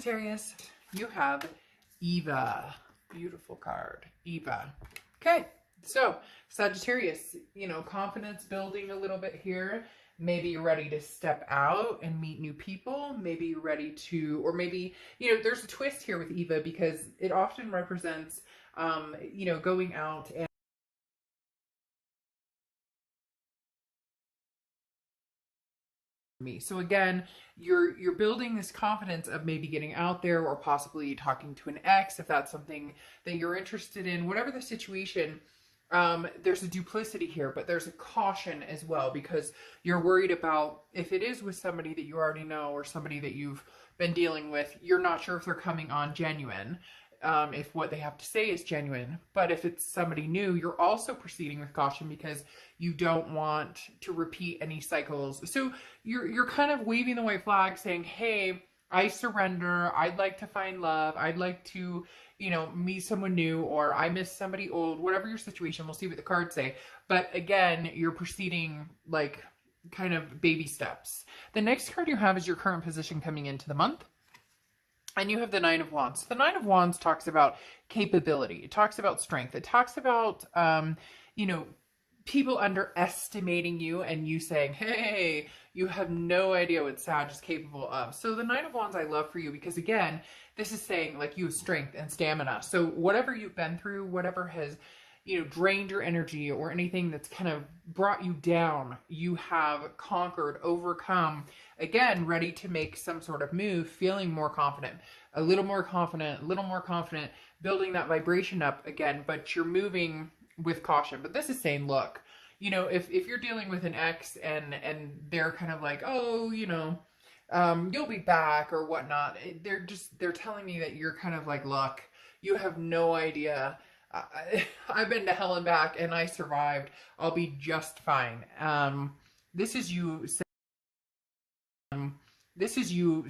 Sagittarius, you have Eva. Beautiful card, Eva. Okay, so Sagittarius, you know, confidence building a little bit here. Maybe you're ready to step out and meet new people. Maybe you're ready to, or maybe, you know, there's a twist here with Eva because it often represents, you know, going out and me. So again, you're building this confidence of maybe getting out there or possibly talking to an ex if that's something that you're interested in. Whatever the situation, there's a duplicity here, but there's a caution as well because you're worried about if it is with somebody that you already know or somebody that you've been dealing with, you're not sure if they're coming on genuine. If what they have to say is genuine. But if it's somebody new, you're also proceeding with caution because you don't want to repeat any cycles. So you're kind of waving the white flag saying, hey, I surrender. I'd like to find love. I'd like to, you know, meet someone new, or I miss somebody old, whatever your situation. We'll see what the cards say. But again, you're proceeding like kind of baby steps. The next card you have is your current position coming into the month. And you have the Nine of Wands. The Nine of Wands talks about capability. It talks about strength. It talks about, you know, people underestimating you and you saying, hey, you have no idea what Sag is capable of. So the Nine of Wands I love for you because, again, this is saying like you have strength and stamina. So whatever you've been through, whatever has, you know, drained your energy or anything that's kind of brought you down, you have conquered, overcome, again, ready to make some sort of move, feeling more confident, a little more confident, building that vibration up again, but you're moving with caution. But this is saying, look, you know, if you're dealing with an ex and they're kind of like, oh, you know, you'll be back or whatnot, they're telling me that you're kind of like, look, you have no idea. I've been to hell and back and I survived. I'll be just fine. This is you. This is you.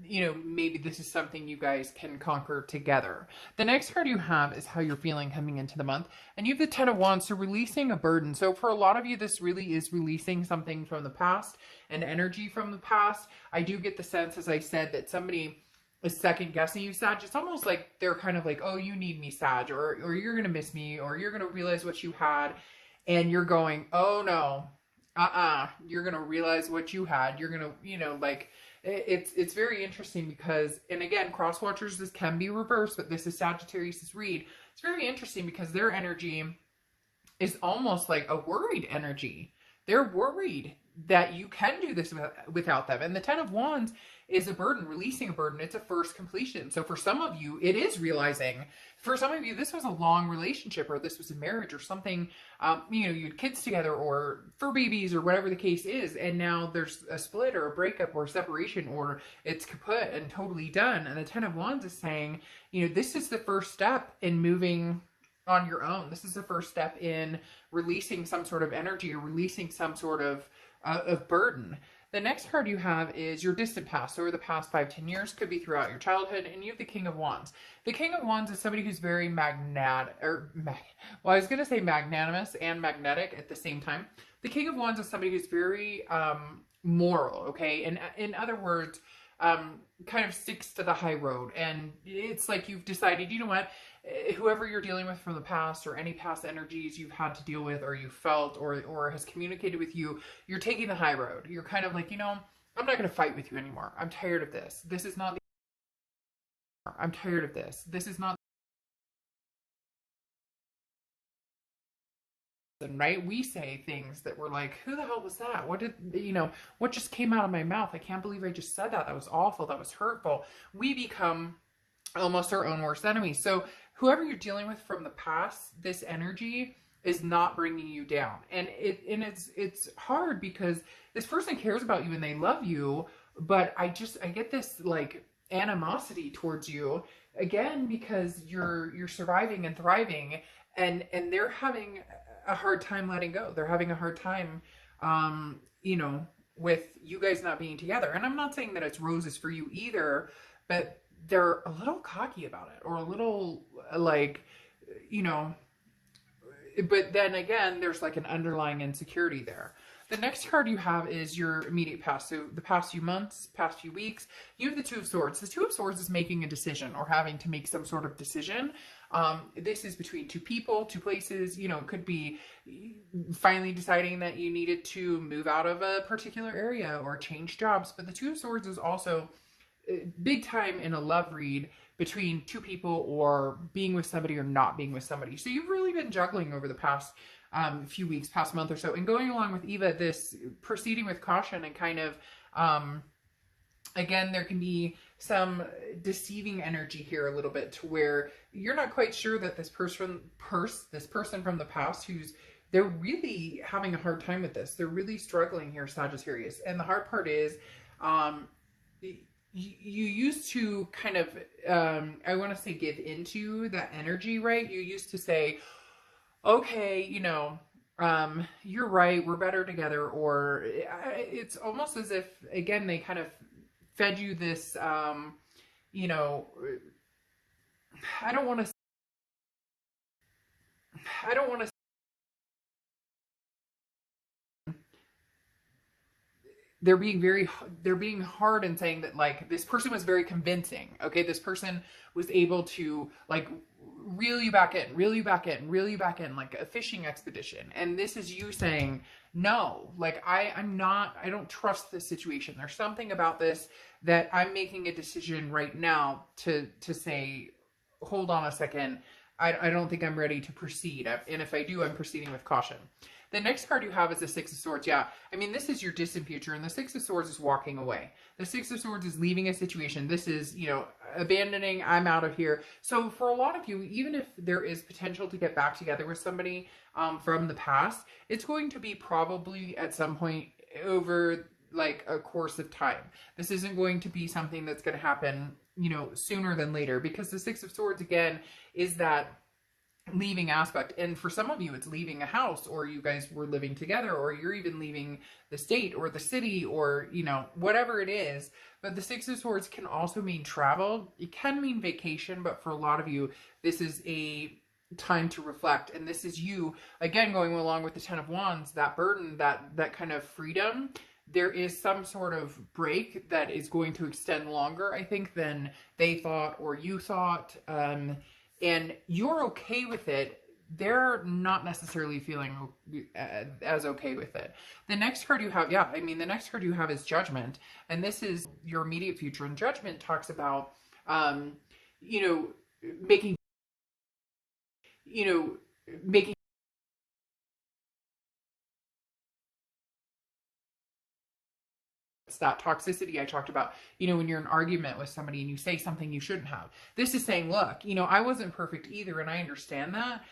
You know, maybe this is something you guys can conquer together. The next card you have is how you're feeling coming into the month. And you have the Ten of Wands, so releasing a burden. So for a lot of you, this really is releasing something from the past and energy from the past. I do get the sense, as I said, that somebody is second guessing you, Sag. It's almost like they're kind of like, oh, you need me, Sag, or you're going to miss me, or you're going to realize what you had. And you're going, oh no, you're going to realize what you had. You're going to, you know, like, it's very interesting because, and again, cross watchers, this can be reversed, but this is Sagittarius' read. It's very interesting because their energy is almost like a worried energy. They're worried that you can do this without them. And the Ten of Wands is a burden, releasing a burden. It's a first completion. So for some of you, it is realizing. For some of you, this was a long relationship, or this was a marriage or something, you know, you had kids together or fur babies or whatever the case is. And now there's a split or a breakup or a separation, or it's kaput and totally done. And the Ten of Wands is saying, you know, this is the first step in moving on your own. This is the first step in releasing some sort of energy or releasing some sort of burden. The next card you have is your distant past. So over the past 5-10 years, could be throughout your childhood, and you have the King of Wands. The King of Wands is somebody who's very magnanimous and magnetic at the same time. The King of Wands is somebody who's very moral, okay? And in other words, kind of sticks to the high road. And it's like you've decided, you know what, whoever you're dealing with from the past or any past energies you've had to deal with or you felt or has communicated with you, you're taking the high road. You're kind of like, you know, I'm not going to fight with you anymore. I'm tired of this. This is not the... I'm tired of this. This is not... Right? We say things that we're like, who the hell was that? What did, you know, what just came out of my mouth? I can't believe I just said that. That was awful. That was hurtful. We become almost our own worst enemy. So whoever you're dealing with from the past, this energy is not bringing you down. And it's hard because this person cares about you and they love you, but I get this like animosity towards you again because you're surviving and thriving, and they're having a hard time letting go. They're having a hard time, you know, with you guys not being together. And I'm not saying that it's roses for you either, but they're a little cocky about it, or a little like, you know, but then again, there's like an underlying insecurity there. The next card you have is your immediate past. So the past few months, past few weeks, you have the Two of Swords. The Two of Swords is making a decision or having to make some sort of decision. This is between two people, two places. You know, it could be finally deciding that you needed to move out of a particular area or change jobs. But the Two of Swords is also big time in a love read between two people or being with somebody or not being with somebody. So you've really been juggling over the past few weeks, past month or so. And going along with Eva, this proceeding with caution and kind of, again, there can be some deceiving energy here a little bit to where you're not quite sure that this person from the past they're really having a hard time with this. They're really struggling here, Sagittarius. And the hard part is, you used to kind of, I want to say give into that energy, right? You used to say, okay, you know, you're right, we're better together. Or it's almost as if, again, they kind of fed you this, you know, I don't want to they're being hard and saying that, like, this person was very convincing. Okay, this person was able to, like, reel you back in, like a fishing expedition. And this is you saying, no, like, I don't trust this situation. There's something about this that I'm making a decision right now to say, hold on a second, I don't think I'm ready to proceed. And if I do, I'm proceeding with caution. The next card you have is the Six of Swords. Yeah, I mean, this is your distant future, and the Six of Swords is walking away. The Six of Swords is leaving a situation. This is, you know, abandoning, I'm out of here. So for a lot of you, even if there is potential to get back together with somebody from the past, it's going to be probably at some point over, like, a course of time. This isn't going to be something that's going to happen, you know, sooner than later, because the Six of Swords, again, is that leaving aspect. And for some of you, it's leaving a house, or you guys were living together, or you're even leaving the state or the city, or, you know, whatever it is. But the Six of Swords can also mean travel. It can mean vacation, but for a lot of you, this is a time to reflect. And this is you, again, going along with the Ten of Wands, that burden, that kind of freedom. There is some sort of break that is going to extend longer, I think, than they thought or you thought. And you're okay with it. They're not necessarily feeling as okay with it. The next card you have, yeah, I mean, the next card you have is Judgment. And this is your immediate future. And Judgment talks about, you know, making that toxicity I talked about, you know, when you're in an argument with somebody and you say something you shouldn't have. This is saying, look, you know, I wasn't perfect either, and I understand that,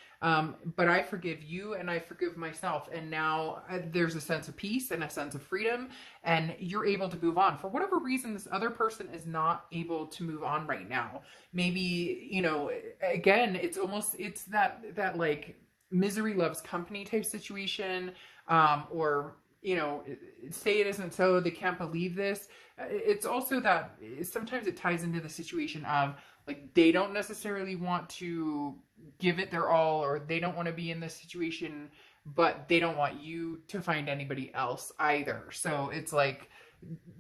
but I forgive you and I forgive myself, and now there's a sense of peace and a sense of freedom, and you're able to move on. For whatever reason, this other person is not able to move on right now. Maybe, you know, again, it's that like misery loves company type situation, or, you know, say it isn't so, they can't believe this. It's also that sometimes it ties into the situation of, like, they don't necessarily want to give it their all, or they don't want to be in this situation, but they don't want you to find anybody else either. So it's like,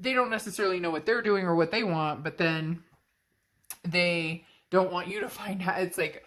they don't necessarily know what they're doing or what they want, but then they don't want you to find, it's like,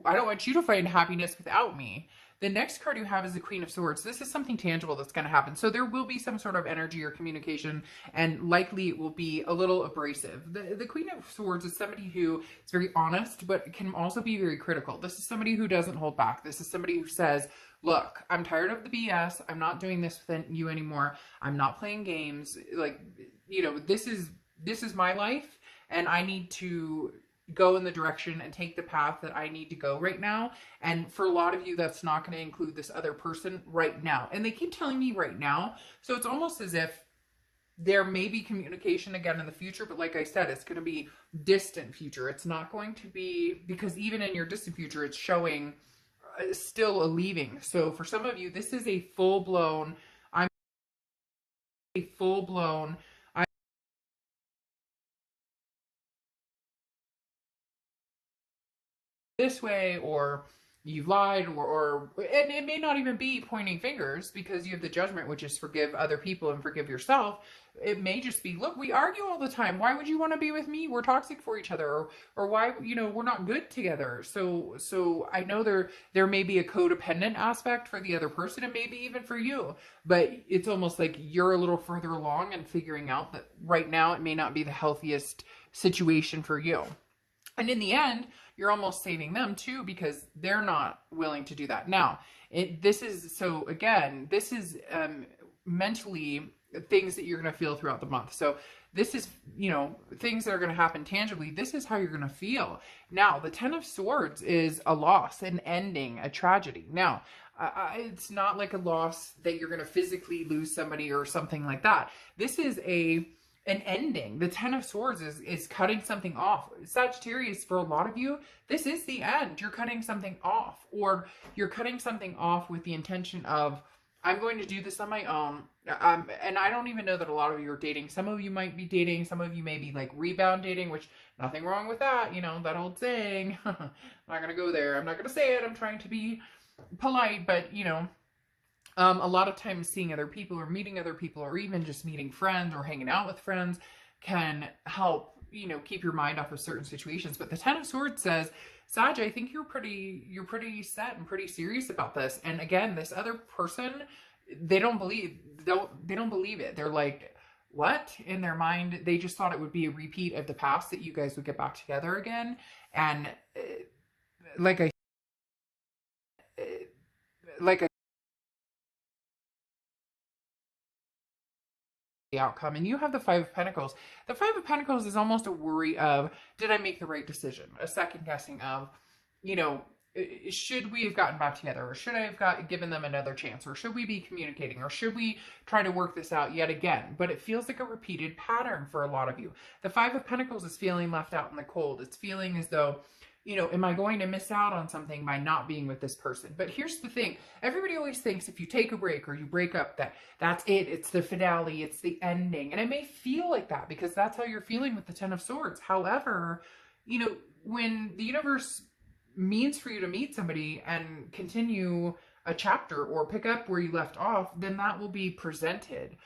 I don't want you to find happiness without me. The next card you have is the Queen of Swords. This is something tangible that's going to happen. So there will be some sort of energy or communication, and likely it will be a little abrasive. The Queen of Swords is somebody who is very honest, but can also be very critical. This is somebody who doesn't hold back. This is somebody who says, look, I'm tired of the BS. I'm not doing this with you anymore. I'm not playing games. Like, you know, this is my life, and I need to go in the direction and take the path that I need to go right now. And for a lot of you, that's not going to include this other person right now. And they keep telling me right now. So it's almost as if there may be communication again in the future, but like I said, it's going to be distant future. It's not going to be, because even in your distant future, it's showing still a leaving. So for some of you, this is a full-blown, this way, or, you've lied, and it may not even be pointing fingers because you have the judgment, which is forgive other people and forgive yourself. It may just be, look, we argue all the time. Why would you want to be with me? We're toxic for each other, or why, we're not good together. So I know there may be a codependent aspect for the other person, and maybe even for you, but it's almost like you're a little further along and figuring out that right now it may not be the healthiest situation for you. And in the end, you're almost saving them too, because they're not willing to do that. Now, this is mentally things that you're going to feel throughout the month. So this is, things that are going to happen tangibly. This is how you're going to feel. Now, the Ten of Swords is a loss, an ending, a tragedy. Now, it's not like a loss that you're going to physically lose somebody or something like that. This is an ending. The Ten of Swords is cutting something off. Sagittarius, for a lot of you, this is the end. You're cutting something off, or you're cutting something off with the intention of, I'm going to do this on my own. And I don't even know that a lot of you are dating. Some of you might be dating. Some of you may be like rebound dating, which nothing wrong with that. That old saying. I'm not going to go there. I'm not going to say it. I'm trying to be polite, but a lot of times seeing other people or meeting other people or even just meeting friends or hanging out with friends can help, keep your mind off of certain situations. But the Ten of Swords says, Sag, I think you're pretty set and pretty serious about this. And again, this other person, they don't believe it. They're like, what? In their mind, they just thought it would be a repeat of the past, that you guys would get back together again. And like I the outcome. And you have the Five of Pentacles. The Five of Pentacles is almost a worry of, did I make the right decision? A second guessing of, should we have gotten back together, or should I have given them another chance, or should we be communicating, or should we try to work this out yet again? But it feels like a repeated pattern for a lot of you. The Five of Pentacles is feeling left out in the cold. It's feeling as though, am I going to miss out on something by not being with this person? But here's the thing. Everybody always thinks if you take a break or you break up, that's it. It's the finale. It's the ending. And it may feel like that because that's how you're feeling with the Ten of Swords. However, when the universe means for you to meet somebody and continue a chapter or pick up where you left off, then that will be presented.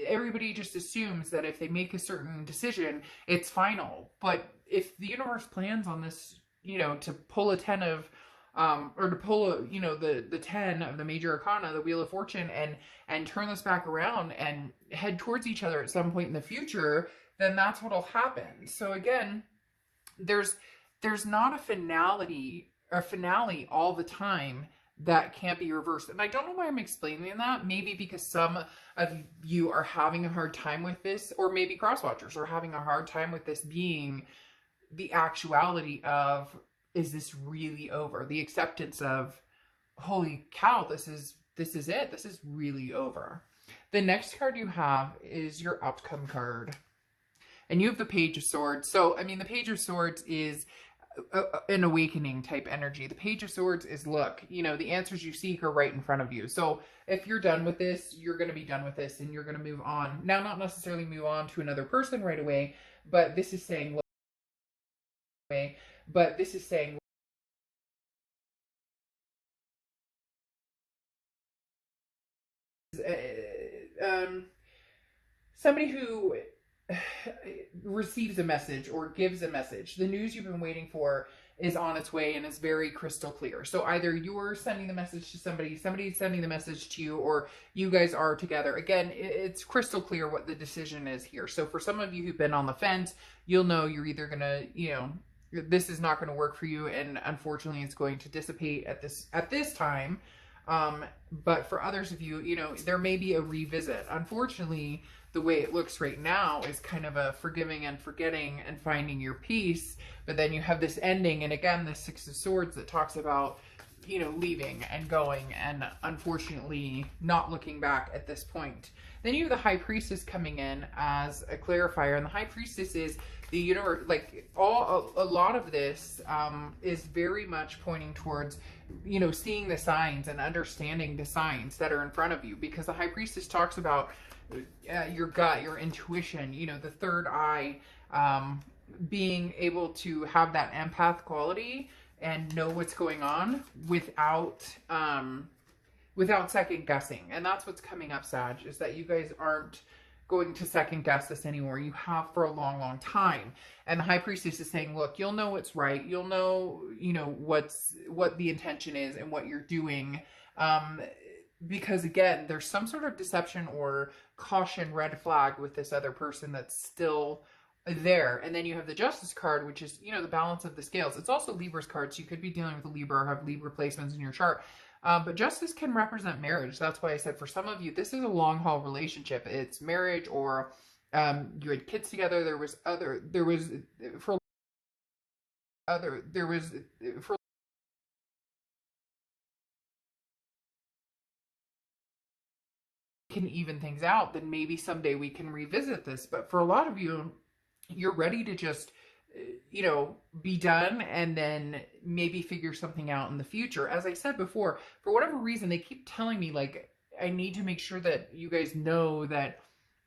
Everybody just assumes that if they make a certain decision, it's final. But if the universe plans on this, to pull a 10 of, or to pull the 10 of the major arcana, the Wheel of Fortune, and turn this back around and head towards each other at some point in the future, then that's what'll happen. So again, there's not a finale all the time that can't be reversed. And I don't know why I'm explaining that. Maybe because some of you are having a hard time with this, or maybe cross-watchers are having a hard time with this being the actuality of, is this really over? The acceptance of, holy cow, this is it. This is really over. The next card you have is your outcome card. And you have the Page of Swords. So, the Page of Swords is an awakening type energy. The Page of Swords is, look, the answers you seek are right in front of you. So if you're done with this, you're going to be done with this and you're going to move on. Now, not necessarily move on to another person right away, but this is saying, look, somebody who receives a message or gives a message. The news you've been waiting for is on its way and is very crystal clear. So either you're sending the message to somebody's sending the message to you, or you guys are together. Again, it's crystal clear what the decision is here. So for some of you who've been on the fence, you'll know you're either going to, this is not going to work for you, and unfortunately it's going to dissipate at this time. But for others of you, there may be a revisit. Unfortunately, the way it looks right now is kind of a forgiving and forgetting and finding your peace. But then you have this ending. And again, the Six of Swords that talks about, leaving and going and unfortunately not looking back at this point. Then you have the High Priestess coming in as a clarifier. And the High Priestess is the universe, like a lot of this is very much pointing towards, seeing the signs and understanding the signs that are in front of you, because the High Priestess talks about your gut, your intuition, the third eye, being able to have that empath quality and know what's going on without without second guessing. And that's what's coming up, Sag, is that you guys aren't going to second guess this anymore. You have for a long, long time. And the High Priestess is saying, look, you'll know what's right. You'll know, you know, what the intention is and what you're doing. Because again, there's some sort of deception or caution red flag with this other person that's still there. And then you have the Justice card, which is, you know, the balance of the scales. It's also Libra's card, so you could be dealing with a Libra or have Libra placements in your chart. But Justice can represent marriage. That's why I said for some of you, this is a long haul relationship. It's marriage, or you had kids together. There was can even things out, then maybe someday we can revisit this. But for a lot of you, you're ready to just, you know, be done and then maybe figure something out in the future. As I said before, for whatever reason, they keep telling me, like, I need to make sure that you guys know that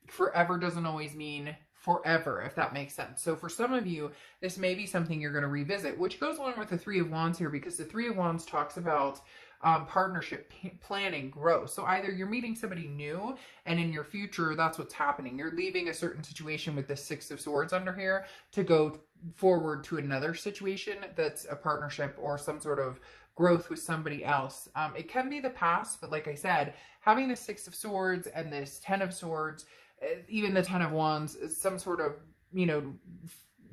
forever doesn't always mean forever, if that makes sense. So for some of you, this may be something you're going to revisit, which goes along with the Three of Wands here, because the Three of Wands talks about partnership, planning, growth. So either you're meeting somebody new, and in your future, that's what's happening. You're leaving a certain situation with the Six of Swords under here to go forward to another situation that's a partnership or some sort of growth with somebody else. It can be the past, but like I said, having the Six of Swords and this Ten of Swords, even the Ten of Wands, is some sort of, you know,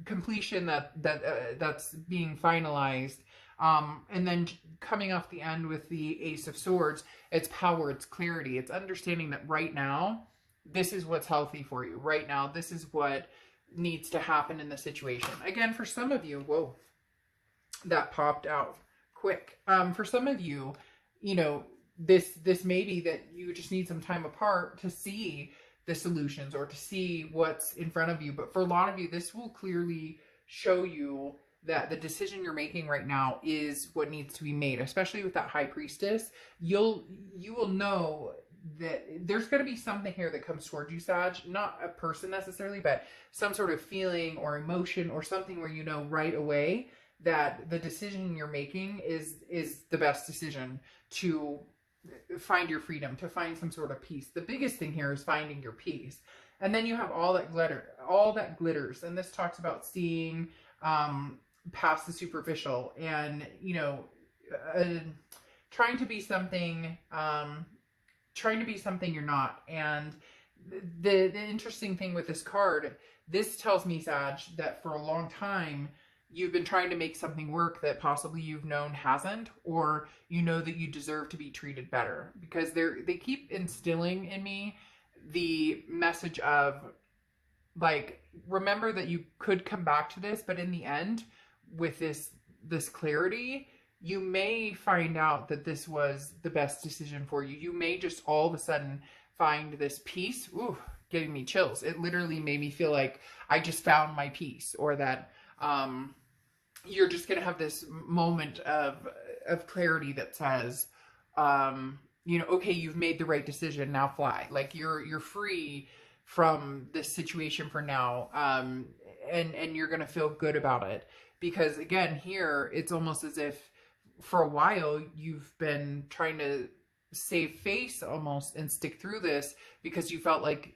completion that's being finalized. And then coming off the end with the Ace of Swords, it's power, it's clarity, it's understanding that right now, this is what's healthy for you. Right now, this is what needs to happen in the situation. Again, for some of you, whoa, that popped out quick. For some of you, you know, this may be that you just need some time apart to see the solutions or to see what's in front of you. But for a lot of you, this will clearly show you that the decision you're making right now is what needs to be made, especially with that High Priestess. You will know that there's going to be something here that comes towards you, Sag, not a person necessarily, but some sort of feeling or emotion or something where you know right away that the decision you're making is the best decision to find your freedom, to find some sort of peace. The biggest thing here is finding your peace. And then you have all that glitters. And this talks about seeing past the superficial and, you know, trying to be something you're not. And the interesting thing with this card, this tells me, Sag, that for a long time, you've been trying to make something work that possibly you've known hasn't, or you know that you deserve to be treated better, because they keep instilling in me the message of, like, remember that you could come back to this, but in the end, with this clarity, you may find out that this was the best decision for you. You may just all of a sudden find this peace. Ooh, giving me chills. It literally made me feel like I just found my peace, or that you're just going to have this moment of clarity that says, you know, okay, you've made the right decision, now fly. Like you're free from this situation for now. And you're going to feel good about it, because again, here, it's almost as if for a while you've been trying to save face almost and stick through this because you felt like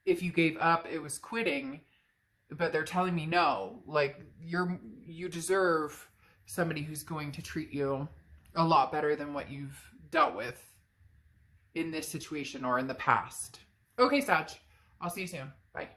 if you gave up, it was quitting. But they're telling me no, like you deserve somebody who's going to treat you a lot better than what you've dealt with in this situation or in the past. Okay, Sag, I'll see you soon. Bye.